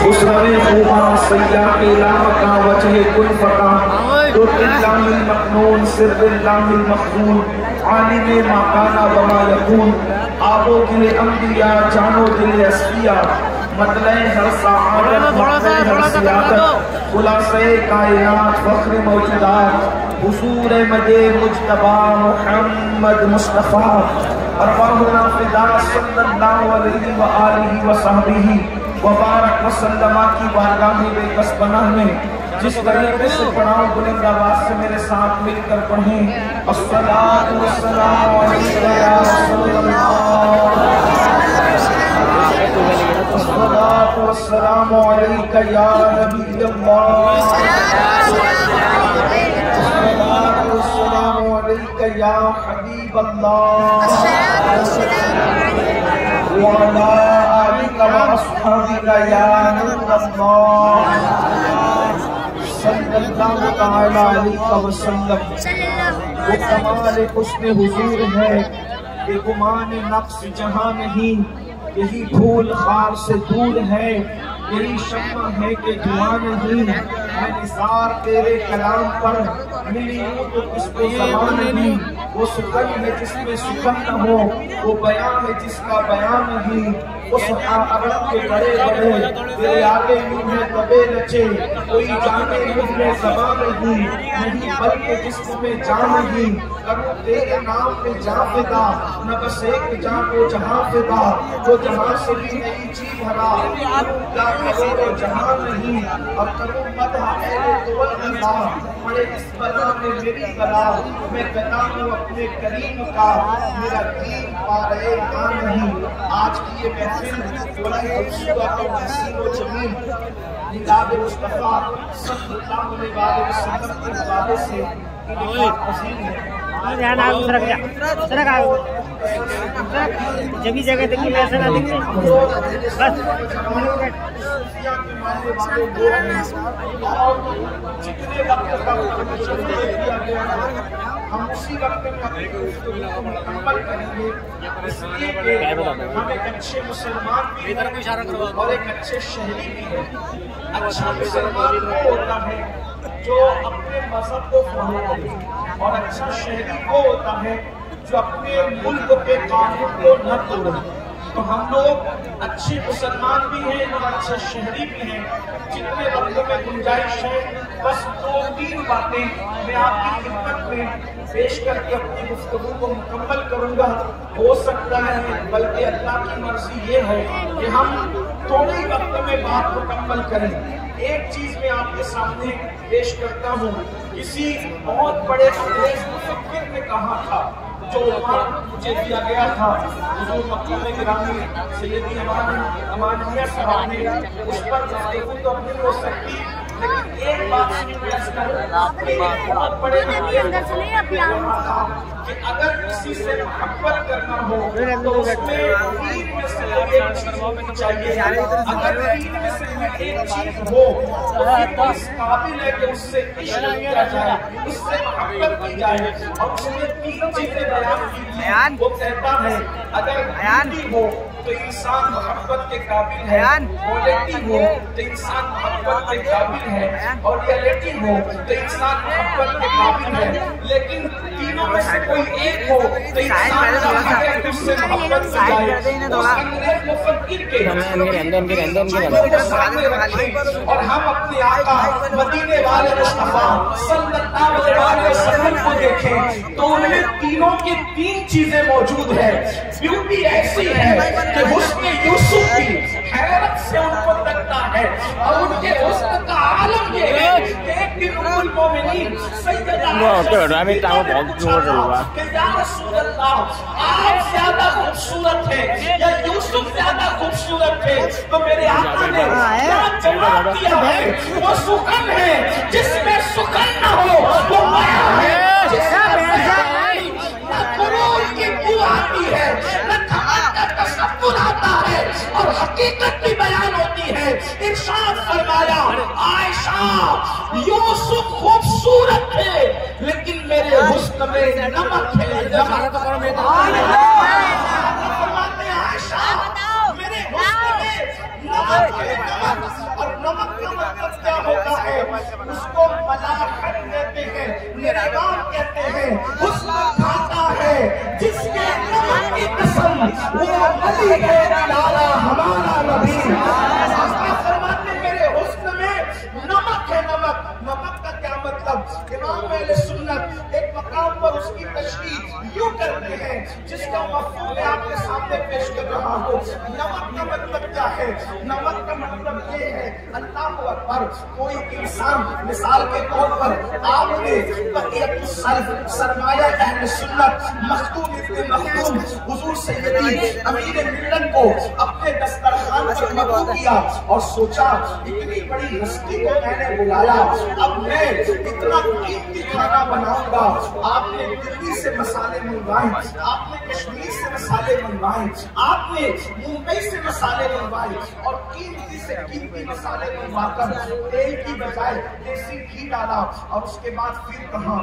उस रवे खूबा सैया के लाम का वजह कुल फका तो तिल्लामिल मखनून सिर्रिल्लामिल मखनून आलिमे माकाना बमा यकून आबो दिले अंबिया जानो दिले अस्फिया मतले हर सआदत मतले हर सियादत खुलासे कायनात फख्र मौजूदात हुजूर मदे मुज्तबा मुहम्मद मुस्तफा अरवाहुना फिदा सल्लल्लाहु अलैहि व आलिहि व सहबिही व बारक व सल्लमा की बारगाह में बेकस पनाह में जिस तरीके से पढ़ाऊं बुलंद आवाज से मेरे साथ मिलकर पढ़ें। अस्सलातु वस्सलामु अलैका या रसूलल्लाह, अस्सलातु वस्सलामु अलैका या नबीयल्लाह, अस्सलातु वस्सलामु अलैका या हबीबल्लाह व अला आलिका व अस्हाबिका या नूरल्लाह सल्लल्लाहु तआला अलैहि वसल्लम। वो कमाल हुस्न हुजूर है बेगुमान नफ्स जहां नहीं, यही फूल खार से दूर है, यही शम्मा है कि धुआं नहीं। मैं निसार तेरे कलाम पर मिली हूँ तो किसको ज़बान नहीं। वो सुकन है जिसमें सुकन न हो, वो बयान है जिसका बयान नहीं। वो अरब के बड़े बड़े तेरे आगे यूं है तबे नचे, कोई जाने मुझमें ज़बान नहीं बल्कि जिसमें जान नहीं। करूँ तेरे नाम पे जा फिदा, न बस एक जान को जहाँ फिदा, जो जहाँ से भी नई चीज भरा क्या करो जहाँ नहीं। अब करूँ मदह पड़े इस बला में मेरी बला, मैं कहता हूँ अपने करीम का मेरा दीन पा रहे ना नहीं। आज की ये महफिल बड़ी खूबसूरत और हसीन और जमीन मिलाद मुस्तफा सल्लल्लाहु अलैहि वसल्लम के हवाले से हसीन है। ध्यान आगे सरक जा, सरक आगे, जब जगह देखिए वैसे ना देखिए बस। जितने वक्त हम उसी वक्त में मुकम्मल करेंगे, इसलिए हम एक अच्छे मुसलमान भी और एक अच्छे शहरी भी हैं। अच्छा मुसलमान वो होता है जो अपने मजहब को फॉलो करे, और अच्छा शहरी वो होता है जो अपने मुल्क के कानून को न तोड़े। तो हम लोग अच्छे मुसलमान भी हैं और अच्छे शहरी भी हैं। जितने वक्त में गुंजाइश है बस 2-3 बातें मैं आपकी खिदमत में पेश करके अपनी गुफ्तगू को मुकम्मल करूंगा। हो सकता है बल्कि अल्लाह की मर्जी ये है कि हम थोड़े ही वक्त में बात मुकम्मल करें। एक चीज मैं आपके सामने पेश करता हूँ। किसी बहुत बड़े अंग्रेज मुफक्किर ने कहा था, जो मुझे दिया गया था हुजूर मकबूल गिरामी सैयदी अमानिया साहब ने, उस पर गुफ्तगू तो अपनी हो सकती, लेकिन एक बात बहुत बड़े कि अगर किसी से मोहब्बत करना हो तो उसमें तीन में से एक चीज होनी चाहिए। अगर तीन में से एक चीज हो तो फिर इस काबिल है कि उससे इश्क किया जाए, उससे मोहब्बत की जाए। और उसने 3 चीजें बयान की थी। वो कहता है अगर ब्यूटी हो तो इंसान मोहब्बत के काबिल है, क्वालिटी हो तो इंसान मोहब्बत के काबिल है, और रियलिटी हो तो इंसान मोहब्बत के काबिल है। लेकिन तीनों में से कोई एक हो तो इंसान उससे मोहब्बत की जाए। अंग्रेज मुफक्किर के और हम अपने आका मदीने वाले मुस्तफा सल्लल्लाहु अलैहि वसल्लम को देखें तो उनमें तीनों की 3 चीजें मौजूद है। ब्यूटी ऐसी है कि हुस्न यूसुफ भी हैरत से उनको लगता है, और उनके हुस्न का आलम ये है कि एक दिन उम्मुल मोमिनीन सैयदा आप ज्यादा खूबसूरत है या यूसुफ ज्यादा खूबसूरत है? तो मेरे आका ने जवाब दिया है वो सुकन है जिसमें सुकन न हो, वो माया है जिसमें की बू आती है, न का तसव्वुर आता है और हकीकत की बयान होती है। इरशाद फरमाया आयशा यूसुफ खूबसूरत थे लेकिन मेरे हुस्न में नमक है, नमक। फरमाते आयशा मेरे हुस्न में नमक है, नमक। अली है दिलारा हमारा नबी। फरमाते मेरे हुस्न में नमक है, नमक। नमक का क्या मतलब? इमाम अहले सुन्नत एक मकाम पर उसकी तशरीह यूं करते हैं जिसका मफ़हूम मैं आपके सामने पेश कर रहा हूँ। नमक का मतलब क्या है? नमक का मतलब ये है, अल्लाहु अकबर, कोई इंसान मिसाल के तौर पर आपने बक़ियतुस्सल्फ़ सरमाया अहले सुन्नत मखदूम इब्न मखदूम हुजूर सैयदी अमीर मिल्लत को अपने दस्तरखान पर मदऊ किया और सोचा इतनी बड़ी हस्ती को मैंने बुलाया, अब मैं इतना कीमती खाना बनाऊंगा। आपने दिल्ली से मसाले मंगवाए, आपने कश्मीर से मसाले मंगवाए, आपने मुंबई से मसाले मंगवाए और कीमती से कीमती मसाले मंगवाकर तेल की बजाय देसी घी डाला और उसके बाद फिर कहा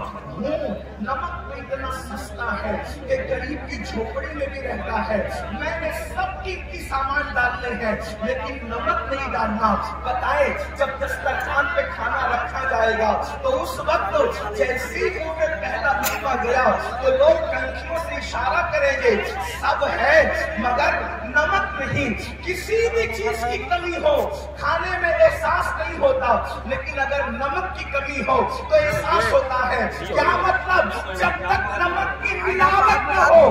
नमक तो इतना सस्ता है कि गरीब की झोपड़ी में भी रहता है, मैंने सब कीमती सामान डालने हैं लेकिन नमक नहीं डालना। बताए जब दस्तरखान पे खाना रखा जाएगा तो उस वक्त जैसे ही मुंह में पहला लुक़मा गया तो लोग कंखियों से इशारा करेंगे सब है मगर नमक नहीं। किसी भी चीज की कमी हो खाने में एहसास नहीं होता, लेकिन अगर नमक की कमी हो तो एहसास होता है। क्या मतलब? जब तक नमक की मिलावट न हो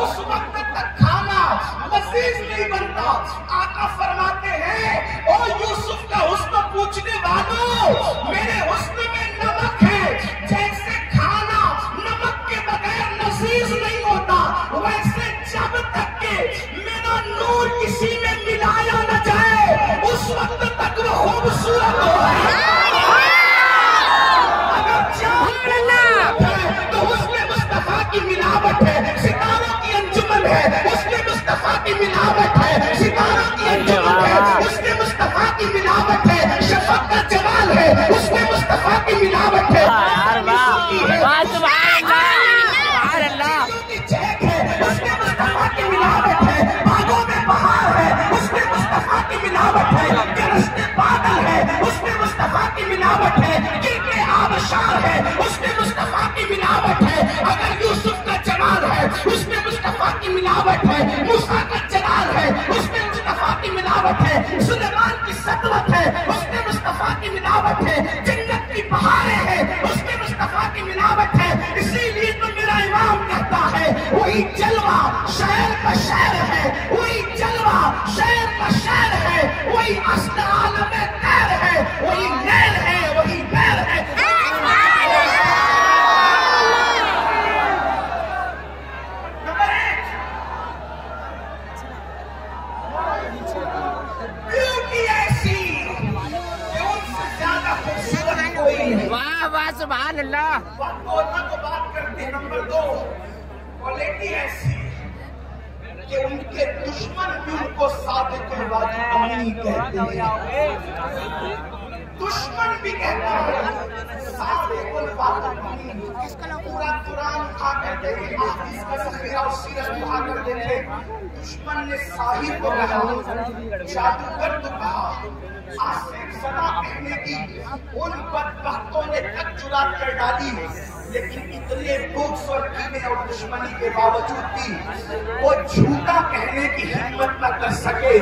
उस वक्त तक खाना लजीज नहीं बनता। आका फरमाते हैं ओ यूसुफ का हुस्न पूछने वालों, मेरे हुस्न में नमक है। जैसे खाना नमक के बगैर लजीज नहीं होता, वैसे जब तक के मेरा नूर किसी में मिलाया न जाए उस वक्त तक वो खूबसूरत हो है। तो उसमें मुस्तफा की मिलावट है, सितारों की अंजुमन है, उसमें मुस्तफा की मिलावट है, सितारों की अंजुमन है, उसमें मुस्तफा की मिलावट है, शफक का जमाल है, उसमें मुस्तफा की मिलावट है। उसमें मुस्तफा की मिलावट है, बागों में बहार है, उसमें मुस्तफा की मिलावट है, गरजते बादल है, उसमें मुस्तफा की मिलावट है, गिरते आबशार है, उसमें मुस्तफा की मिलावट है। अगर यूसुफ का जमाल है उसमें मुस्तफा की मिलावट है, मूसा का जलाल है उसमें मुस्तफा की मिलावट है, सुलेमान की सतवत है उसमें मुस्तफा की मिलावट है, जन्नत की बहारें हैं उसमें मुस्तफा की मिलावट है। इसीलिए तो मेरा इमाम कहता है वही जलवा शहर का शहर है, वही जलवा शहर का शहर है, वही अस्ल आलम खैर है, वही नैर है, वही बैर है। नंबर 1 ब्यूटी ऐसी कि उनसे ज्यादा खूबसूरत कोई नहीं। वाह वाह सुभान अल्लाह। तो बात करते हैं। नंबर 2 क्वालिटी ऐसी कि उनके दुश्मन भी उनको सादिक़ुल वादी अमीन कहते हैं। दुश्मन भी कहता है सादिक़ुल वादी अमीन। पूरा कुरान उठा कर देखे, हदीस का ज़ख़ीरा और सीरत उठा कर देखे। दुश्मन ने साहिर को कहा, जादूगर को कहा, आसिफ सदा कहने की उन बदबख्तों ने तक चुरा कर डाली, लेकिन इतने बुग़्ज़ और कीने और दुश्मनी के बावजूद भी वो झूठा कहने की हिम्मत न कर सके।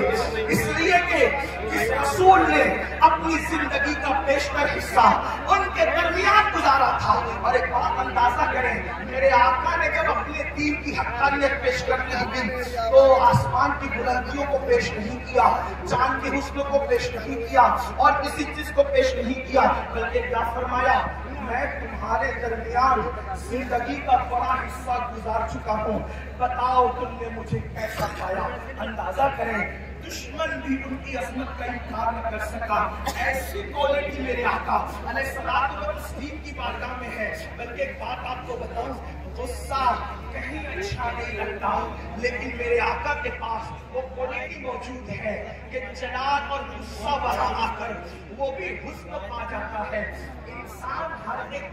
इसलिए कि जिस रसूल ने अपनी जिंदगी का पेशतर हिस्सा उनके दरमियान गुजारा था। और एक बात अंदाजा करें, मेरे आका ने जब अपने दीन की हक़ानियत पेश करनी थी तो आसमान की बुलंदियों को पेश नहीं किया, चांद के हुस्न को पेश नहीं किया और किसी चीज को पेश नहीं किया, बल्कि क्या फरमाया, मैं तुम्हारे दरमियान जिंदगी का बड़ा हिस्सा गुजार चुका हूँ, बताओ तुमने मुझे कैसा पाया। अंदाजा करें, दुश्मन भी उनकी अज़मत का इनकार न कर सका। ऐसी क्वालिटी मेरे आका अलैहिस्सलातु व तस्लीम की बारगाह में है। बल्कि एक बात आपको बताऊं, गुस्सा कहीं अच्छा नहीं लगता, लेकिन मेरे आका के पास वो क्वालिटी मौजूद है कि जलाल और गुस्सा वहां आकर वो भी हुस्न पा जाता है। इंसान हर एक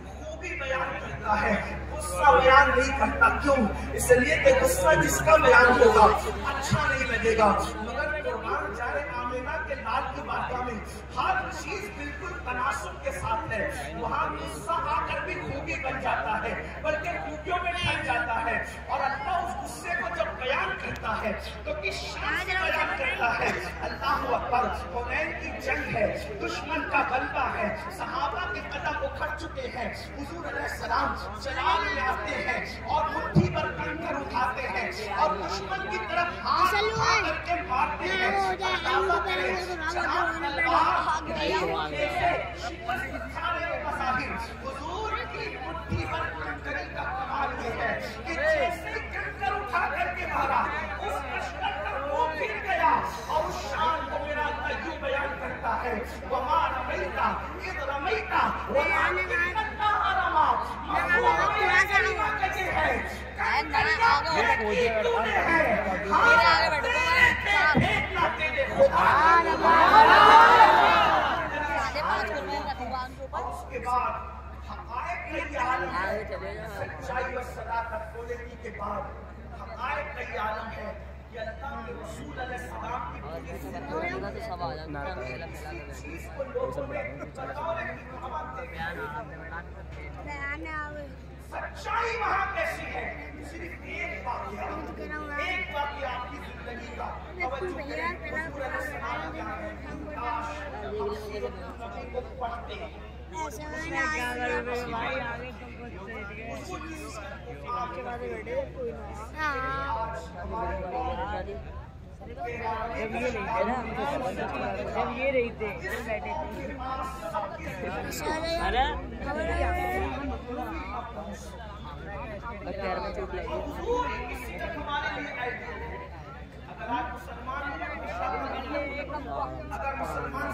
खूबी बयान करता है, गुस्सा बयान नहीं करता। क्यों? इसलिए कि गुस्सा जिसका बयान होगा अच्छा नहीं लगेगा। मगर कुर्बान जाए आमिना के लाल की बात काबा में हर चीज बिल्कुल तनासुब के साथ है। वहाँ गुस्सा आकर भी खूबी बन जाता है, बल्कि खूबियों में ढल जाता है। और अल्लाह उस गुस्से को जब बयान करता है तो किस शान से बयान करता है। अल्लाह अकबर, हुनैन की जंग है, दुश्मन का गलबा है, सहाबा के कदम उखड़ चुके हैं, हुजूर अलैहिस्सलाम जलाल में आते हैं और मुट्ठी पर कंकर उठाते हैं और दुश्मन की तरफ हाथ उठा करके मारते हैं। हुजूर की मुट्ठी पर कंकर का कमाल ये है कि जैसे कंकर उठा करके मारा, उस लश्कर का मुंह फिर गया और उस शान को मेरा अल्लाह यूं बयान करता है, वमा रमैता इद रमैता वलाकिन अल्लाह रमा। उसके बाद सच्चाई और सदाकत बोलने के बाद हक़ाइक़ का ये आलम है कि अल्लाह के रसूल अलैहिस्सलाम की चीज़ को लोगों में बतौर की सच्चाई वहाँ कैसी है। सिर्फ एक वाक़या आपकी जिंदगी का को पढ़ते जब ये रही थे बैठे अगर मुसलमान